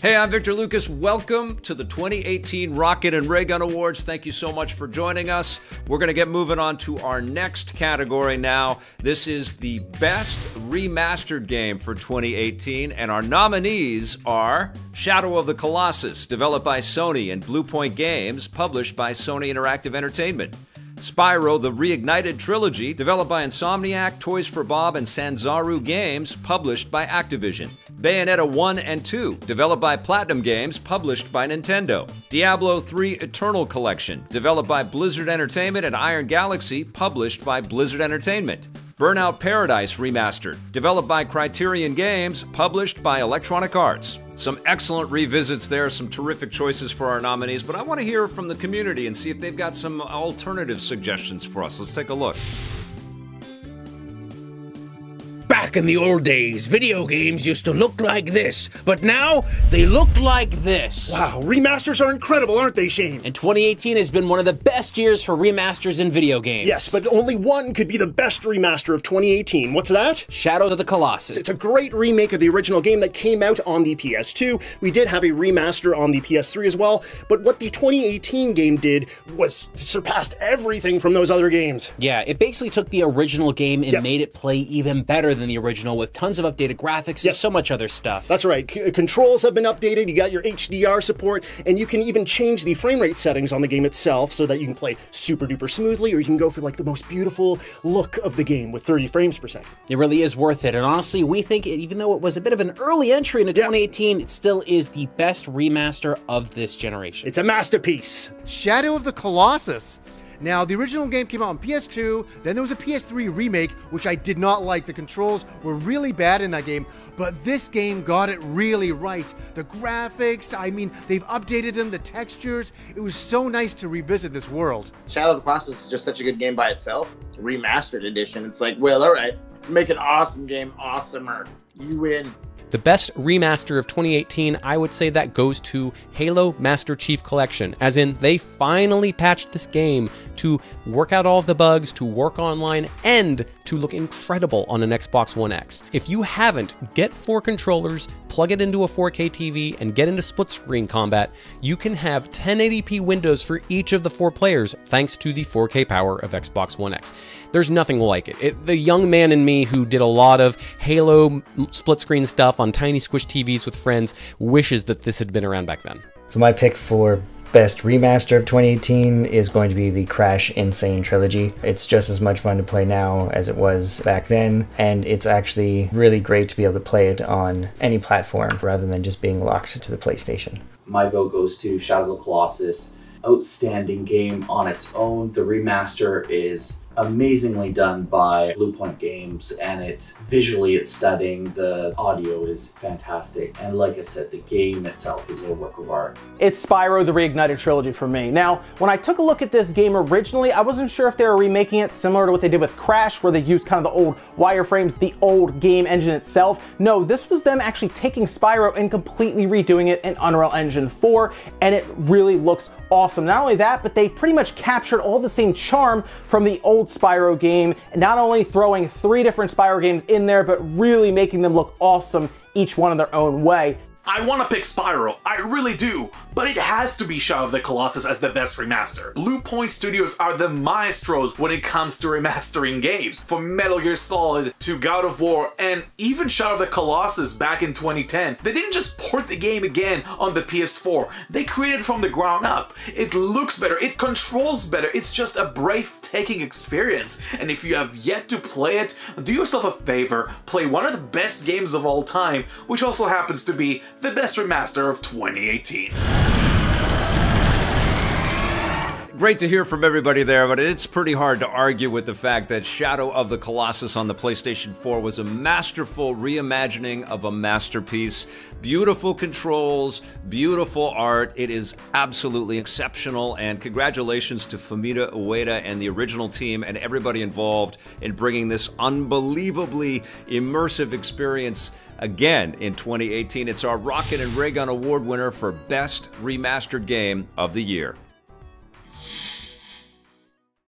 Hey, I'm Victor Lucas. Welcome to the 2018 Rocket and Raygun Awards. Thank you so much for joining us. We're going to get moving on to our next category now. This is the Best Remastered Game for 2018, and our nominees are Shadow of the Colossus, developed by Sony and Bluepoint Games, published by Sony Interactive Entertainment. Spyro, the Reignited Trilogy, developed by Insomniac, Toys for Bob, and Sanzaru Games, published by Activision. Bayonetta 1 and 2, developed by Platinum Games, published by Nintendo. Diablo 3 Eternal Collection, developed by Blizzard Entertainment and Iron Galaxy, published by Blizzard Entertainment. Burnout Paradise Remastered, developed by Criterion Games, published by Electronic Arts. Some excellent revisits there, some terrific choices for our nominees, but I want to hear from the community and see if they've got some alternative suggestions for us. Let's take a look. Back in the old days, video games used to look like this, but now they look like this. Wow, remasters are incredible, aren't they, Shane? And 2018 has been one of the best years for remasters in video games. Yes, but only one could be the best remaster of 2018. What's that? Shadow of the Colossus. It's a great remake of the original game that came out on the PS2. We did have a remaster on the PS3 as well, but what the 2018 game did was surpassed everything from those other games. Yeah, it basically took the original game and made it play even better than the original with tons of updated graphics and so much other stuff. That's right. Controls have been updated, you got your HDR support, and you can even change the frame rate settings on the game itself so that you can play super duper smoothly, or you can go for like the most beautiful look of the game with 30 frames per second. It really is worth it, and honestly, we think even though it was a bit of an early entry into 2018, it still is the best remaster of this generation. It's a masterpiece. Shadow of the Colossus. Now, the original game came out on PS2, then there was a PS3 remake, which I did not like. The controls were really bad in that game, but this game got it really right. The graphics, I mean, they've updated them, the textures. It was so nice to revisit this world. Shadow of the Colossus is just such a good game by itself. Remastered edition, it's like, well, all right, let's make an awesome game awesomer. You win. The best remaster of 2018, I would say that goes to Halo Master Chief Collection, as in they finally patched this game to work out all of the bugs, to work online, and to look incredible on an Xbox One X. If you haven't, get 4 controllers, plug it into a 4K TV, and get into split screen combat. You can have 1080p windows for each of the 4 players thanks to the 4K power of Xbox One X. There's nothing like it. The young man in me who did a lot of Halo split screen stuff on tiny squish TVs with friends wishes that this had been around back then. So my pick for best remaster of 2018 is going to be the Crash Insane Trilogy. It's just as much fun to play now as it was back then, and it's actually really great to be able to play it on any platform rather than just being locked to the PlayStation. My vote goes to Shadow of the Colossus. Outstanding game on its own. The remaster is amazingly done by Bluepoint Games, and it's stunning. The audio is fantastic, and like I said, the game itself is a work of art. It's Spyro, the Reignited Trilogy for me. Now, when I took a look at this game originally, I wasn't sure if they were remaking it similar to what they did with Crash, where they used kind of the old wireframes, the old game engine itself. No, this was them actually taking Spyro and completely redoing it in Unreal Engine 4, and it really looks awesome. Not only that, but they pretty much captured all the same charm from the old Spyro game, not only throwing 3 different Spyro games in there, but really making them look awesome, each one in their own way. I want to pick Spyro, I really do, but it has to be Shadow of the Colossus as the best remaster. Bluepoint Studios are the maestros when it comes to remastering games. From Metal Gear Solid to God of War and even Shadow of the Colossus back in 2010, they didn't just port the game again on the PS4, they created it from the ground up. It looks better, it controls better, it's just a breathtaking experience. And if you have yet to play it, do yourself a favor, play one of the best games of all time, which also happens to be the best remaster of 2018. Great to hear from everybody there, but it's pretty hard to argue with the fact that Shadow of the Colossus on the PlayStation 4 was a masterful reimagining of a masterpiece. Beautiful controls, beautiful art. It is absolutely exceptional, and congratulations to Fumita Ueda and the original team and everybody involved in bringing this unbelievably immersive experience again in 2018. It's our Rocket and Raygun Award winner for Best Remastered Game of the Year.